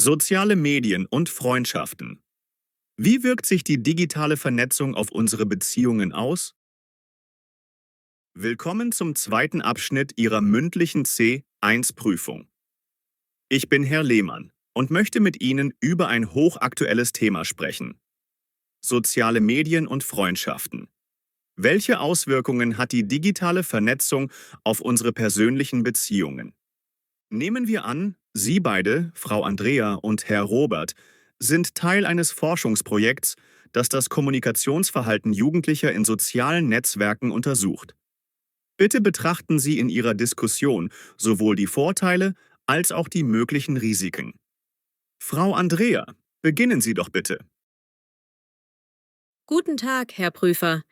Soziale Medien und Freundschaften. Wie wirkt sich die digitale Vernetzung auf unsere Beziehungen aus? Willkommen zum zweiten Abschnitt Ihrer mündlichen C1-Prüfung. Ich bin Herr Lehmann und möchte mit Ihnen über ein hochaktuelles Thema sprechen. Soziale Medien und Freundschaften. Welche Auswirkungen hat die digitale Vernetzung auf unsere persönlichen Beziehungen? Nehmen wir an, Sie beide, Frau Andrea und Herr Robert, sind Teil eines Forschungsprojekts, das das Kommunikationsverhalten Jugendlicher in sozialen Netzwerken untersucht. Bitte betrachten Sie in Ihrer Diskussion sowohl die Vorteile als auch die möglichen Risiken. Frau Andrea, beginnen Sie doch bitte. Guten Tag, Herr Prüfer.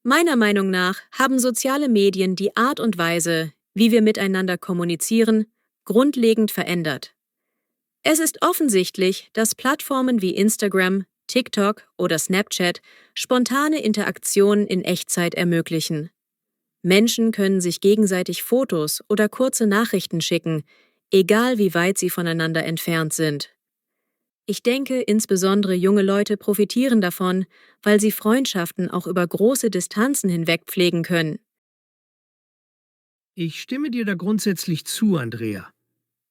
Meiner Meinung nach haben soziale Medien die Art und Weise, wie wir miteinander kommunizieren, grundlegend verändert. Es ist offensichtlich, dass Plattformen wie Instagram, TikTok oder Snapchat spontane Interaktionen in Echtzeit ermöglichen. Menschen können sich gegenseitig Fotos oder kurze Nachrichten schicken, egal wie weit sie voneinander entfernt sind. Ich denke, insbesondere junge Leute profitieren davon, weil sie Freundschaften auch über große Distanzen hinweg pflegen können. Ich stimme dir da grundsätzlich zu, Andrea.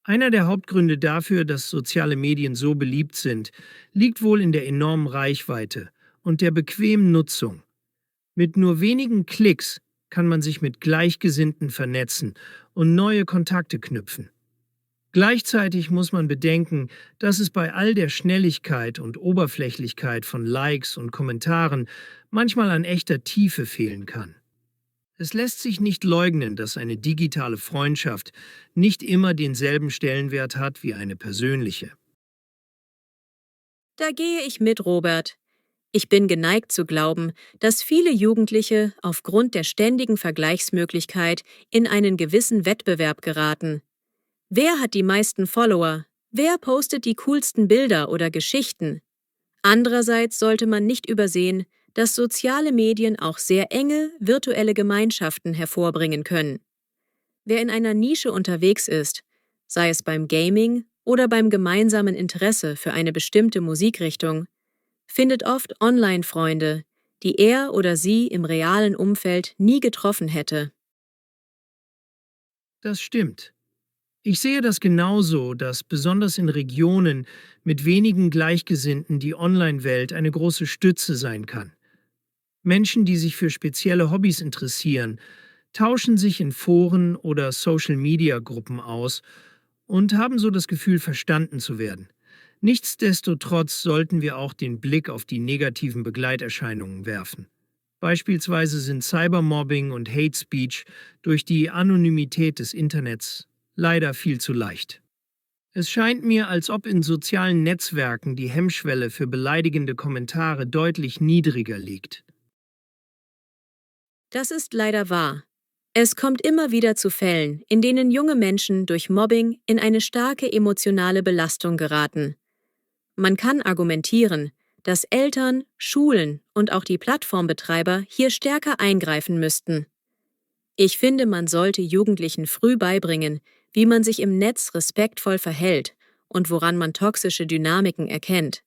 Einer der Hauptgründe dafür, dass soziale Medien so beliebt sind, liegt wohl in der enormen Reichweite und der bequemen Nutzung. Mit nur wenigen Klicks kann man sich mit Gleichgesinnten vernetzen und neue Kontakte knüpfen. Gleichzeitig muss man bedenken, dass es bei all der Schnelligkeit und Oberflächlichkeit von Likes und Kommentaren manchmal an echter Tiefe fehlen kann. Es lässt sich nicht leugnen, dass eine digitale Freundschaft nicht immer denselben Stellenwert hat wie eine persönliche. Da gehe ich mit, Robert. Ich bin geneigt zu glauben, dass viele Jugendliche aufgrund der ständigen Vergleichsmöglichkeit in einen gewissen Wettbewerb geraten. Wer hat die meisten Follower? Wer postet die coolsten Bilder oder Geschichten? Andererseits sollte man nicht übersehen, dass soziale Medien auch sehr enge, virtuelle Gemeinschaften hervorbringen können. Wer in einer Nische unterwegs ist, sei es beim Gaming oder beim gemeinsamen Interesse für eine bestimmte Musikrichtung, findet oft Online-Freunde, die er oder sie im realen Umfeld nie getroffen hätte. Das stimmt. Ich sehe das genauso, dass besonders in Regionen mit wenigen Gleichgesinnten die Online-Welt eine große Stütze sein kann. Menschen, die sich für spezielle Hobbys interessieren, tauschen sich in Foren oder Social-Media-Gruppen aus und haben so das Gefühl, verstanden zu werden. Nichtsdestotrotz sollten wir auch den Blick auf die negativen Begleiterscheinungen werfen. Beispielsweise sind Cybermobbing und Hate Speech durch die Anonymität des Internets leider viel zu leicht. Es scheint mir, als ob in sozialen Netzwerken die Hemmschwelle für beleidigende Kommentare deutlich niedriger liegt. Das ist leider wahr. Es kommt immer wieder zu Fällen, in denen junge Menschen durch Mobbing in eine starke emotionale Belastung geraten. Man kann argumentieren, dass Eltern, Schulen und auch die Plattformbetreiber hier stärker eingreifen müssten. Ich finde, man sollte Jugendlichen früh beibringen, wie man sich im Netz respektvoll verhält und woran man toxische Dynamiken erkennt.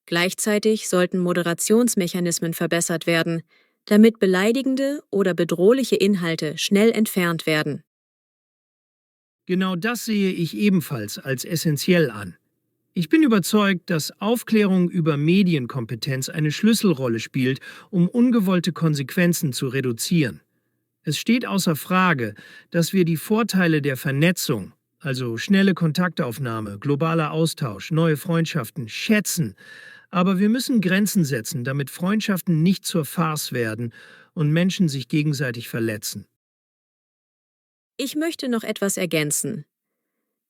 Gleichzeitig sollten Moderationsmechanismen verbessert werden, damit beleidigende oder bedrohliche Inhalte schnell entfernt werden. Genau das sehe ich ebenfalls als essentiell an. Ich bin überzeugt, dass Aufklärung über Medienkompetenz eine Schlüsselrolle spielt, um ungewollte Konsequenzen zu reduzieren. Es steht außer Frage, dass wir die Vorteile der Vernetzung, also schnelle Kontaktaufnahme, globaler Austausch, neue Freundschaften, schätzen, aber wir müssen Grenzen setzen, damit Freundschaften nicht zur Farce werden und Menschen sich gegenseitig verletzen. Ich möchte noch etwas ergänzen.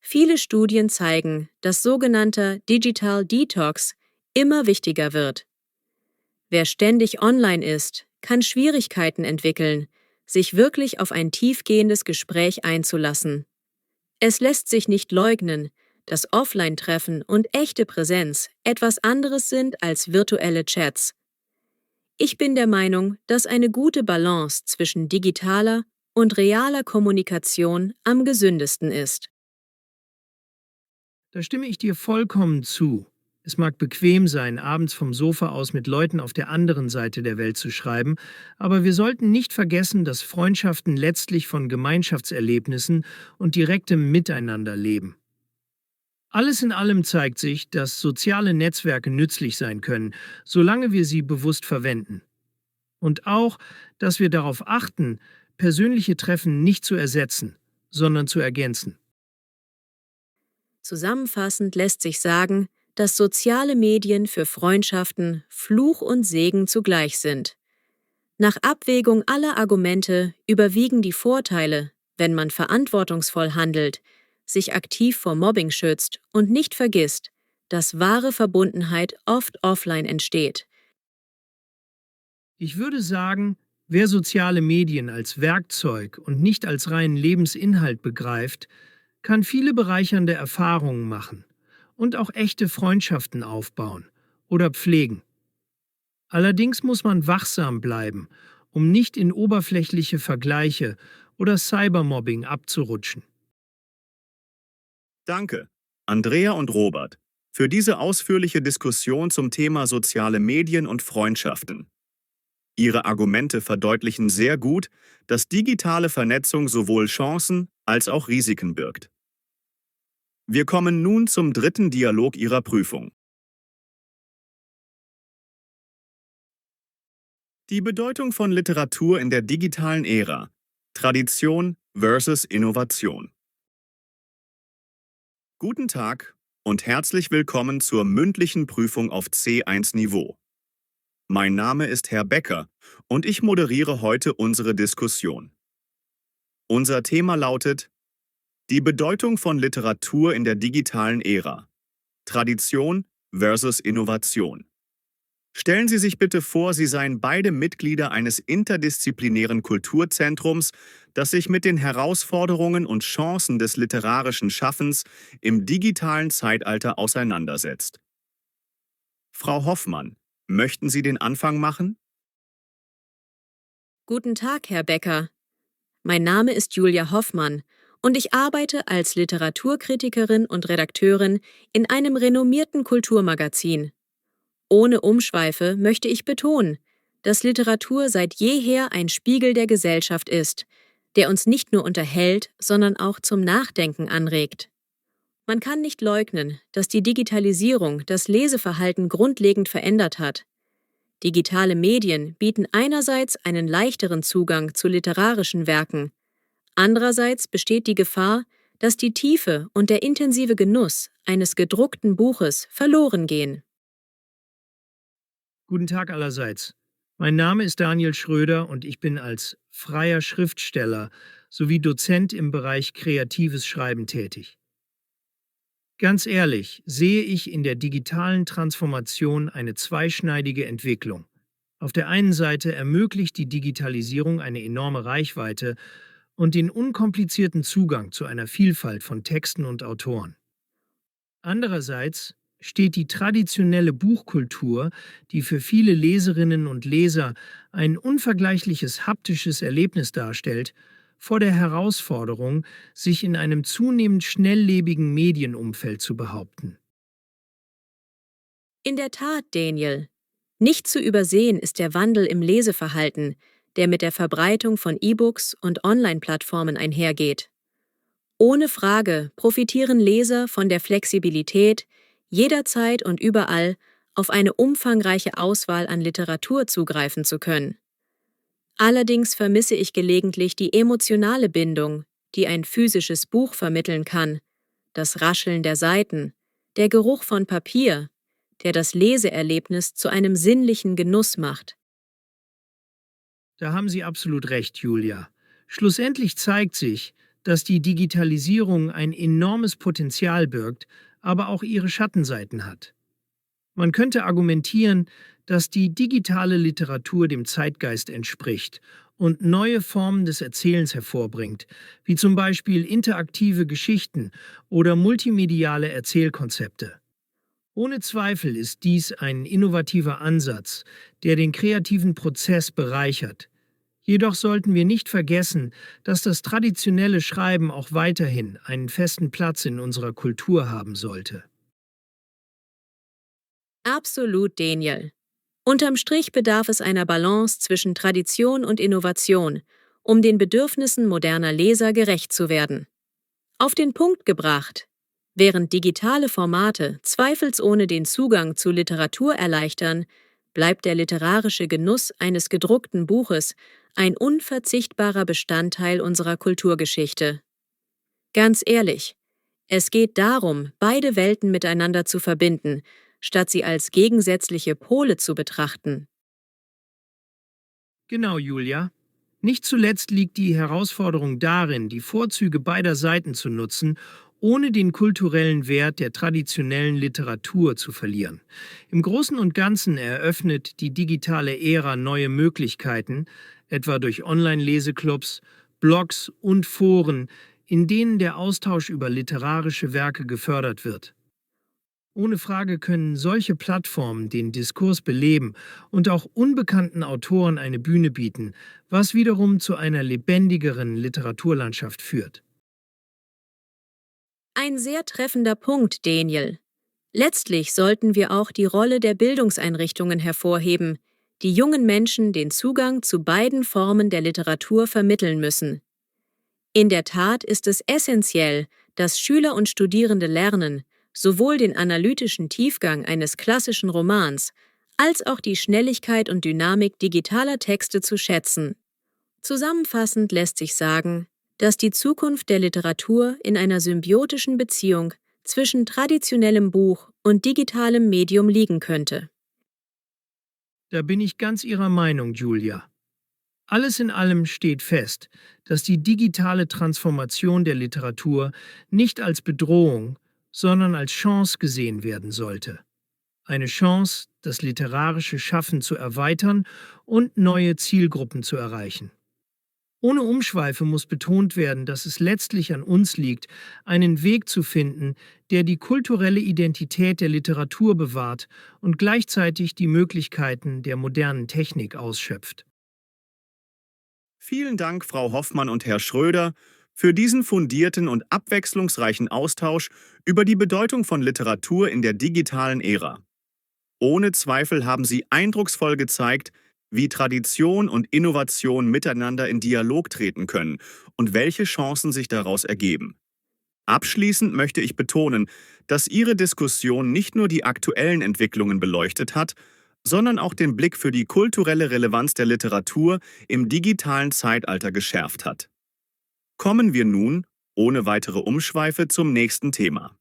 Viele Studien zeigen, dass sogenannter Digital Detox immer wichtiger wird. Wer ständig online ist, kann Schwierigkeiten entwickeln, sich wirklich auf ein tiefgehendes Gespräch einzulassen. Es lässt sich nicht leugnen, dass Offline-Treffen und echte Präsenz etwas anderes sind als virtuelle Chats. Ich bin der Meinung, dass eine gute Balance zwischen digitaler und realer Kommunikation am gesündesten ist. Da stimme ich dir vollkommen zu. Es mag bequem sein, abends vom Sofa aus mit Leuten auf der anderen Seite der Welt zu schreiben, aber wir sollten nicht vergessen, dass Freundschaften letztlich von Gemeinschaftserlebnissen und direktem Miteinander leben. Alles in allem zeigt sich, dass soziale Netzwerke nützlich sein können, solange wir sie bewusst verwenden. Und auch, dass wir darauf achten, persönliche Treffen nicht zu ersetzen, sondern zu ergänzen. Zusammenfassend lässt sich sagen, dass soziale Medien für Freundschaften Fluch und Segen zugleich sind. Nach Abwägung aller Argumente überwiegen die Vorteile, wenn man verantwortungsvoll handelt, sich aktiv vor Mobbing schützt und nicht vergisst, dass wahre Verbundenheit oft offline entsteht. Ich würde sagen, wer soziale Medien als Werkzeug und nicht als reinen Lebensinhalt begreift, kann viele bereichernde Erfahrungen machen und auch echte Freundschaften aufbauen oder pflegen. Allerdings muss man wachsam bleiben, um nicht in oberflächliche Vergleiche oder Cybermobbing abzurutschen. Danke, Andrea und Robert, für diese ausführliche Diskussion zum Thema soziale Medien und Freundschaften. Ihre Argumente verdeutlichen sehr gut, dass digitale Vernetzung sowohl Chancen als auch Risiken birgt. Wir kommen nun zum dritten Dialog Ihrer Prüfung. Die Bedeutung von Literatur in der digitalen Ära. Tradition versus Innovation. Guten Tag und herzlich willkommen zur mündlichen Prüfung auf C1-Niveau. Mein Name ist Herr Becker und ich moderiere heute unsere Diskussion. Unser Thema lautet: Die Bedeutung von Literatur in der digitalen Ära. Tradition versus Innovation. Stellen Sie sich bitte vor, Sie seien beide Mitglieder eines interdisziplinären Kulturzentrums, das sich mit den Herausforderungen und Chancen des literarischen Schaffens im digitalen Zeitalter auseinandersetzt. Frau Hoffmann, möchten Sie den Anfang machen? Guten Tag, Herr Becker. Mein Name ist Julia Hoffmann und ich arbeite als Literaturkritikerin und Redakteurin in einem renommierten Kulturmagazin. Ohne Umschweife möchte ich betonen, dass Literatur seit jeher ein Spiegel der Gesellschaft ist, der uns nicht nur unterhält, sondern auch zum Nachdenken anregt. Man kann nicht leugnen, dass die Digitalisierung das Leseverhalten grundlegend verändert hat. Digitale Medien bieten einerseits einen leichteren Zugang zu literarischen Werken. Andererseits besteht die Gefahr, dass die Tiefe und der intensive Genuss eines gedruckten Buches verloren gehen. Guten Tag allerseits. Mein Name ist Daniel Schröder und ich bin als freier Schriftsteller sowie Dozent im Bereich kreatives Schreiben tätig. Ganz ehrlich sehe ich in der digitalen Transformation eine zweischneidige Entwicklung. Auf der einen Seite ermöglicht die Digitalisierung eine enorme Reichweite und den unkomplizierten Zugang zu einer Vielfalt von Texten und Autoren. Andererseits steht die traditionelle Buchkultur, die für viele Leserinnen und Leser ein unvergleichliches haptisches Erlebnis darstellt, vor der Herausforderung, sich in einem zunehmend schnelllebigen Medienumfeld zu behaupten. In der Tat, Daniel. Nicht zu übersehen ist der Wandel im Leseverhalten, der mit der Verbreitung von E-Books und Online-Plattformen einhergeht. Ohne Frage profitieren Leser von der Flexibilität, jederzeit und überall auf eine umfangreiche Auswahl an Literatur zugreifen zu können. Allerdings vermisse ich gelegentlich die emotionale Bindung, die ein physisches Buch vermitteln kann, das Rascheln der Seiten, der Geruch von Papier, der das Leseerlebnis zu einem sinnlichen Genuss macht. Da haben Sie absolut recht, Julia. Schlussendlich zeigt sich, dass die Digitalisierung ein enormes Potenzial birgt, aber auch ihre Schattenseiten hat. Man könnte argumentieren, dass die digitale Literatur dem Zeitgeist entspricht und neue Formen des Erzählens hervorbringt, wie zum Beispiel interaktive Geschichten oder multimediale Erzählkonzepte. Ohne Zweifel ist dies ein innovativer Ansatz, der den kreativen Prozess bereichert. Jedoch sollten wir nicht vergessen, dass das traditionelle Schreiben auch weiterhin einen festen Platz in unserer Kultur haben sollte. Absolut, Daniel. Unterm Strich bedarf es einer Balance zwischen Tradition und Innovation, um den Bedürfnissen moderner Leser gerecht zu werden. Auf den Punkt gebracht: Während digitale Formate zweifelsohne den Zugang zu Literatur erleichtern, bleibt der literarische Genuss eines gedruckten Buches ein unverzichtbarer Bestandteil unserer Kulturgeschichte. Ganz ehrlich, es geht darum, beide Welten miteinander zu verbinden, statt sie als gegensätzliche Pole zu betrachten. Genau, Julia. Nicht zuletzt liegt die Herausforderung darin, die Vorzüge beider Seiten zu nutzen, ohne den kulturellen Wert der traditionellen Literatur zu verlieren. Im Großen und Ganzen eröffnet die digitale Ära neue Möglichkeiten, etwa durch Online-Leseclubs, Blogs und Foren, in denen der Austausch über literarische Werke gefördert wird. Ohne Frage können solche Plattformen den Diskurs beleben und auch unbekannten Autoren eine Bühne bieten, was wiederum zu einer lebendigeren Literaturlandschaft führt. Ein sehr treffender Punkt, Daniel. Letztlich sollten wir auch die Rolle der Bildungseinrichtungen hervorheben, die jungen Menschen den Zugang zu beiden Formen der Literatur vermitteln müssen. In der Tat ist es essentiell, dass Schüler und Studierende lernen, sowohl den analytischen Tiefgang eines klassischen Romans als auch die Schnelligkeit und Dynamik digitaler Texte zu schätzen. Zusammenfassend lässt sich sagen, dass die Zukunft der Literatur in einer symbiotischen Beziehung zwischen traditionellem Buch und digitalem Medium liegen könnte. Da bin ich ganz Ihrer Meinung, Julia. Alles in allem steht fest, dass die digitale Transformation der Literatur nicht als Bedrohung, sondern als Chance gesehen werden sollte. Eine Chance, das literarische Schaffen zu erweitern und neue Zielgruppen zu erreichen. Ohne Umschweife muss betont werden, dass es letztlich an uns liegt, einen Weg zu finden, der die kulturelle Identität der Literatur bewahrt und gleichzeitig die Möglichkeiten der modernen Technik ausschöpft. Vielen Dank, Frau Hoffmann und Herr Schröder, für diesen fundierten und abwechslungsreichen Austausch über die Bedeutung von Literatur in der digitalen Ära. Ohne Zweifel haben Sie eindrucksvoll gezeigt, wie Tradition und Innovation miteinander in Dialog treten können und welche Chancen sich daraus ergeben. Abschließend möchte ich betonen, dass Ihre Diskussion nicht nur die aktuellen Entwicklungen beleuchtet hat, sondern auch den Blick für die kulturelle Relevanz der Literatur im digitalen Zeitalter geschärft hat. Kommen wir nun, ohne weitere Umschweife, zum nächsten Thema.